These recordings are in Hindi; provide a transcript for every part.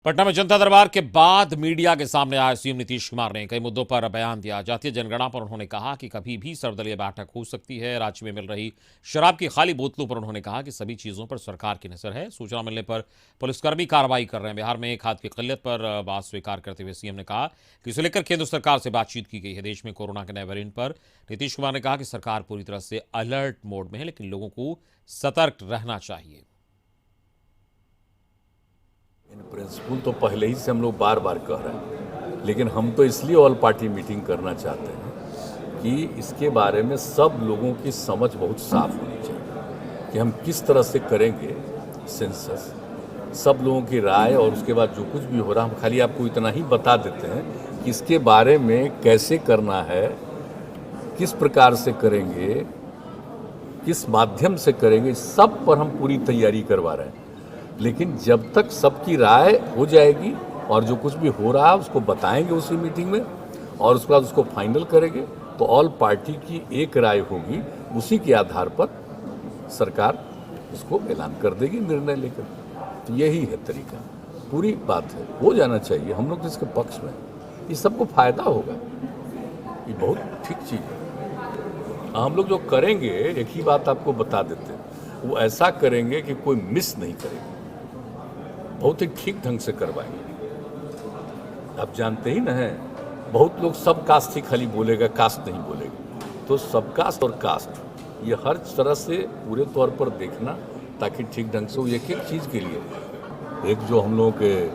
पटना में जनता दरबार के बाद मीडिया के सामने आए सीएम नीतीश कुमार ने कई मुद्दों पर बयान दिया। जातीय जनगणना पर उन्होंने कहा कि कभी भी सर्वदलीय बैठक हो सकती है। राज्य में मिल रही शराब की खाली बोतलों पर उन्होंने कहा कि सभी चीजों पर सरकार की नजर है। सूचना मिलने पर पुलिसकर्मी कार्रवाई कर रहे हैं। बिहार में खाद की किल्लत पर बात स्वीकार करते हुए सीएम ने कहा कि इसे लेकर केंद्र सरकार से बातचीत की गई है। देश में कोरोना के नए वेरिएंट पर नीतीश कुमार ने कहा कि सरकार पूरी तरह से अलर्ट मोड में है, लेकिन लोगों को सतर्क रहना चाहिए। इन प्रिंसिपल तो पहले ही से हम लोग बार बार कह रहे हैं, लेकिन हम तो इसलिए ऑल पार्टी मीटिंग करना चाहते हैं कि इसके बारे में सब लोगों की समझ बहुत साफ होनी चाहिए कि हम किस तरह से करेंगे सेंसस। सब लोगों की राय और उसके बाद जो कुछ भी हो रहा, हम खाली आपको इतना ही बता देते हैं कि इसके बारे में कैसे करना है, किस प्रकार से करेंगे, किस माध्यम से करेंगे, सब पर हम पूरी तैयारी करवा रहे हैं। लेकिन जब तक सबकी राय हो जाएगी और जो कुछ भी हो रहा है उसको बताएंगे उसी मीटिंग में और उसके बाद उसको फाइनल करेंगे, तो ऑल पार्टी की एक राय होगी, उसी के आधार पर सरकार उसको ऐलान कर देगी निर्णय लेकर। तो यही है तरीका, पूरी बात है, हो जाना चाहिए। हम लोग तो इसके पक्ष में, ये सबको फायदा होगा, ये बहुत ठीक चीज़ है। हम लोग जो करेंगे, एक ही बात आपको बता देते हैं, वो ऐसा करेंगे कि कोई मिस नहीं करेगा, बहुत ही ठीक ढंग से करवाएंगे। आप जानते ही ना हैं, बहुत लोग सब कास्ट ही खाली बोलेगा, कास्ट नहीं बोलेगा। तो सब कास्ट और कास्ट ये हर तरह से पूरे तौर पर देखना, ताकि ठीक ढंग से वो एक एक चीज़ के लिए, एक जो हम लोगों के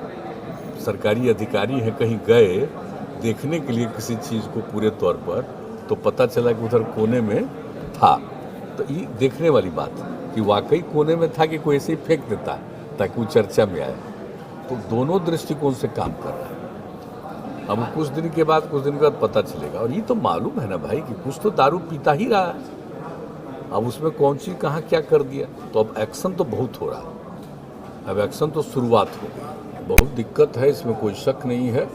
सरकारी अधिकारी हैं कहीं गए देखने के लिए किसी चीज़ को पूरे तौर पर, तो पता चला कि उधर कोने में था। तो ये देखने वाली बात कि वाकई कोने में था कि कोई ऐसे ही फेंक देता है ताकि वो चर्चा में आए। तो दोनों दृष्टिकोण से काम कर रहा है। अब कुछ दिन के बाद पता चलेगा। और ये तो मालूम है ना भाई कि कुछ तो दारू पीता ही रहा है, अब उसमें कौन सी कहाँ क्या कर दिया। तो अब एक्शन तो बहुत हो रहा है, अब एक्शन तो शुरुआत हो गई। बहुत दिक्कत है, इसमें कोई शक नहीं है।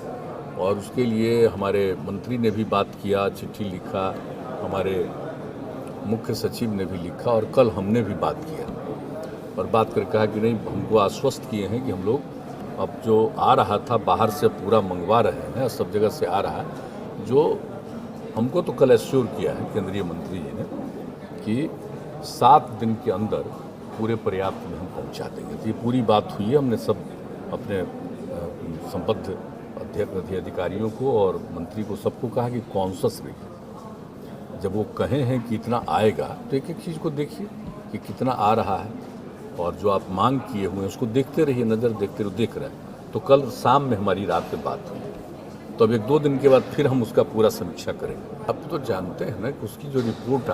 और उसके लिए हमारे मंत्री ने भी बात किया, चिट्ठी लिखा, हमारे मुख्य सचिव ने भी लिखा और कल हमने भी बात किया और बात कर कहा कि नहीं, हमको आश्वस्त किए हैं कि हम लोग अब जो आ रहा था बाहर से पूरा मंगवा रहे हैं, सब जगह से आ रहा है। जो हमको तो कल एश्योर किया है केंद्रीय मंत्री जी ने कि 7 दिन के अंदर पूरे पर्याप्त में हम पहुंचा देंगे। तो ये पूरी बात हुई है। हमने सब अपने संबद्ध अधिकारियों को और मंत्री को सबको कहा कि कॉन्शस रहिए। जब वो कहे हैं कि इतना आएगा, तो एक एक चीज़ को देखिए कि कितना आ रहा है, और जो आप मांग किए हुए हैं उसको देखते रहिए, नज़र देखते रहो, देख रहे हैं। तो कल शाम में हमारी रात में बात हुई, तो अब 1-2 दिन के बाद फिर हम उसका पूरा समीक्षा करेंगे। अब तो जानते हैं ना कि उसकी जो रिपोर्ट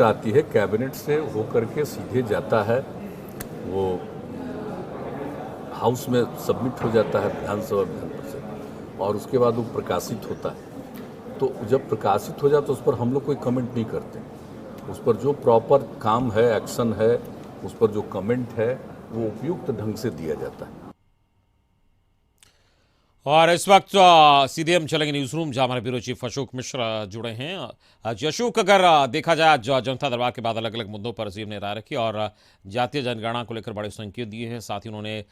आती है कैबिनेट से होकर के सीधे जाता है, वो हाउस में सबमिट हो जाता है, विधानसभा विधान परिषद, और उसके बाद वो प्रकाशित होता है। तो जब प्रकाशित हो जाता है, उस पर हम लोग कोई कमेंट नहीं करते। उस पर जो प्रॉपर काम है, एक्शन है, उस पर जो कमेंट है, वो उपयुक्त ढंग से दिया जाता है। और इस वक्त सीधे हम चलेंगे न्यूज रूम, जहां हमारे ब्यूरो चीफ अशोक मिश्र जुड़े हैं। अशोक, अगर देखा जाए आज जनता दरबार के बाद अलग अलग मुद्दों पर सीएम ने राय रखी और जातीय जनगणना को लेकर बड़े संकेत दिए हैं। साथ ही उन्होंने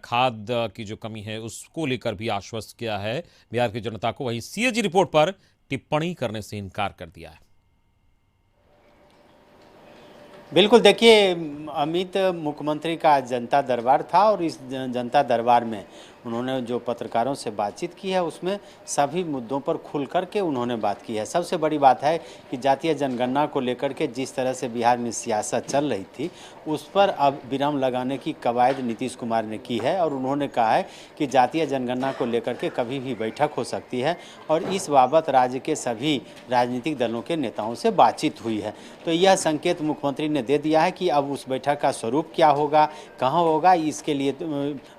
खाद की जो कमी है उसको लेकर भी आश्वस्त किया है बिहार की जनता को। वहीं सीएजी रिपोर्ट पर टिप्पणी करने से इनकार कर दिया है। बिल्कुल, देखिए अमित, मुख्यमंत्री का जनता दरबार था और इस जनता दरबार में उन्होंने जो पत्रकारों से बातचीत की है उसमें सभी मुद्दों पर खुल कर के उन्होंने बात की है। सबसे बड़ी बात है कि जातीय जनगणना को लेकर के जिस तरह से बिहार में सियासत चल रही थी उस पर अब विराम लगाने की कवायद नीतीश कुमार ने की है और उन्होंने कहा है कि जातीय जनगणना को लेकर के कभी भी बैठक हो सकती है और इस बाबत राज्य के सभी राजनीतिक दलों के नेताओं से बातचीत हुई है। तो यह संकेत मुख्यमंत्री ने दे दिया है कि अब उस बैठक का स्वरूप क्या होगा, कहाँ होगा, इसके लिए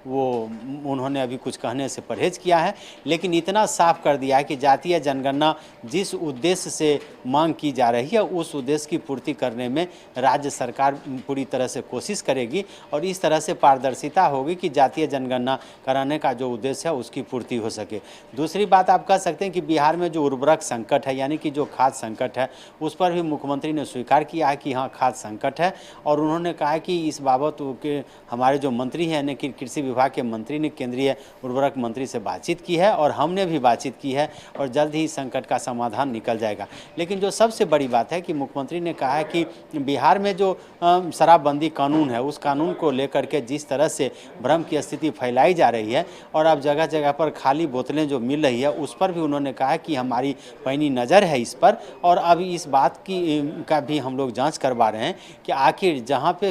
वो उन्होंने अभी कुछ कहने से परहेज किया है। लेकिन इतना साफ कर दिया है कि जातीय जनगणना जिस उद्देश्य से मांग की जा रही है उस उद्देश्य की पूर्ति करने में राज्य सरकार पूरी तरह से कोशिश करेगी और इस तरह से पारदर्शिता होगी कि जातीय जनगणना कराने का जो उद्देश्य है उसकी पूर्ति हो सके। दूसरी बात आप कह सकते हैं कि बिहार में जो उर्वरक संकट है यानी कि जो खाद्य संकट है उस पर भी मुख्यमंत्री ने स्वीकार किया है कि हाँ खाद्य संकट है और उन्होंने कहा कि इस बाबत के हमारे जो मंत्री हैं यानी कि कृषि विभाग के मंत्री ने केंद्रीय उर्वरक मंत्री से बातचीत की है और हमने भी बातचीत की है और जल्द ही इस संकट का समाधान निकल जाएगा। लेकिन जो सबसे बड़ी बात है कि मुख्यमंत्री ने कहा है कि बिहार में जो शराबबंदी कानून है उस कानून को लेकर के जिस तरह से भ्रम की स्थिति फैलाई जा रही है और अब जगह जगह पर खाली बोतलें जो मिल रही है उस पर भी उन्होंने कहा कि हमारी पैनी नज़र है इस पर और अब इस बात का भी हम लोग जांच करवा रहे हैं कि आखिर जहां पे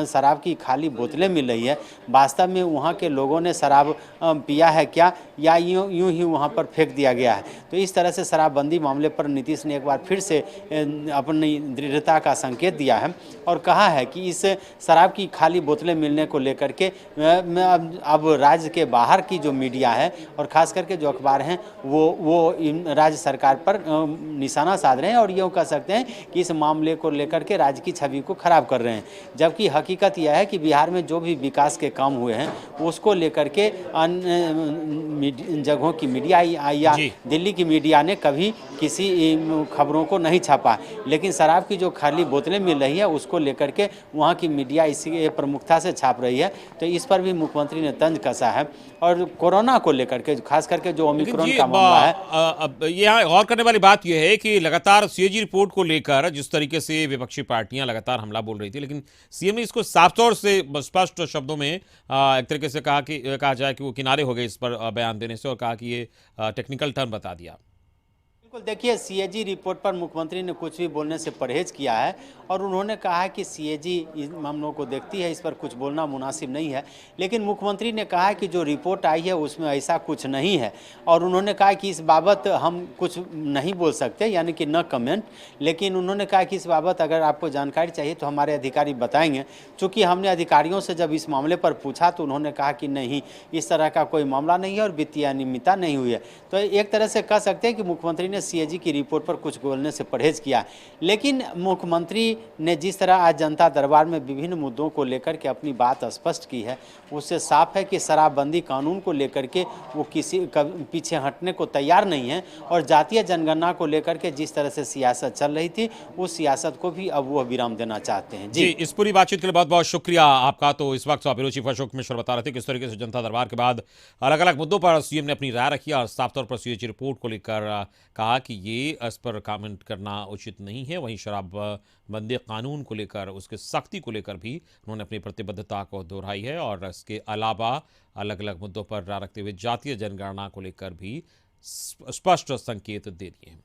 शराब की खाली बोतलें मिल रही है वास्तव में वहां के लोगों ने शराब पिया है क्या या यूं ही वहां पर फेंक दिया गया है। तो इस तरह से शराबबंदी मामले पर नीतीश ने एक बार फिर से अपनी दृढ़ता का संकेत दिया है और कहा है कि इस शराब की खाली बोतलें मिलने को लेकर के अब राज्य के बाहर की जो मीडिया है और खास करके जो अखबार हैं वो राज्य सरकार पर निशाना साध रहे हैं और यूँ कह सकते हैं कि इस मामले को लेकर के राज्य की छवि को खराब कर रहे हैं। जबकि हकीकत यह है कि बिहार में जो भी विकास के काम हुए हैं उसको लेकर के अन्य जगहों की मीडिया या दिल्ली की मीडिया ने कभी किसी खबरों को नहीं छापा, लेकिन शराब की जो खाली बोतलें मिल रही है उसको लेकर के वहाँ की मीडिया इसी प्रमुखता से छाप रही है। तो इस पर भी मुख्यमंत्री ने तंज कसा है और कोरोना को लेकर के खास करके जो ओमिक्रॉन का मामला है अब यहाँ गौर करने वाली बात यह है कि लगातार सीएजी रिपोर्ट को लेकर जिस तरीके से विपक्षी पार्टियां लगातार हमला बोल रही थी, लेकिन सीएम ने इसको साफ तौर से स्पष्ट शब्दों में एक तरीके से कहा जाए कि वो किनारे हो गए इस पर बयान देने से और कहा कि ये टेक्निकल टर्म बता दिया। बिल्कुल, देखिए सीएजी रिपोर्ट पर मुख्यमंत्री ने कुछ भी बोलने से परहेज किया है और उन्होंने कहा है कि सीएजी इन मामलों को देखती है, इस पर कुछ बोलना मुनासिब नहीं है। लेकिन मुख्यमंत्री ने कहा है कि जो रिपोर्ट आई है उसमें ऐसा कुछ नहीं है और उन्होंने कहा कि इस बाबत हम कुछ नहीं बोल सकते यानी कि न कमेंट। लेकिन उन्होंने कहा कि इस बाबत अगर आपको जानकारी चाहिए तो हमारे अधिकारी बताएंगे। चूँकि हमने अधिकारियों से जब इस मामले पर पूछा तो उन्होंने कहा कि नहीं, इस तरह का कोई मामला नहीं है और वित्तीय अनियमितता नहीं हुई है। तो एक तरह से कह सकते हैं कि मुख्यमंत्री ने सीएजी की रिपोर्ट पर कुछ बोलने से परहेज किया। लेकिन मुख्यमंत्री ने जिस तरह आज जनता दरबार में विभिन्न मुद्दों को लेकर के अपनी बात स्पष्ट की है उससे साफ है कि शराबबंदी कानून को लेकर के वो किसी पीछे हटने को तैयार नहीं है और जातीय जनगणना को लेकर के जिस तरह से सियासत चल रही थी उस सियासत को भी अब वो विराम देना चाहते हैं। जी, इस पूरी बातचीत के लिए बहुत बहुत शुक्रिया आपका। तो इस वक्त ब्यूरो चीफ अशोक मिश्र बता रहे थे किस तरीके से जनता दरबार के बाद अलग अलग मुद्दों पर सीएम ने अपनी राय रखी और साफ तौर पर सीएजी रिपोर्ट को लेकर कहा कि ये इस पर कमेंट करना उचित नहीं है। वहीं शराबबंदी कानून को लेकर उसके सख्ती को लेकर भी उन्होंने अपनी प्रतिबद्धता को दोहराई है और इसके अलावा अलग अलग मुद्दों पर राय रखते हुए जातीय जनगणना को लेकर भी स्पष्ट संकेत दे दिए हैं।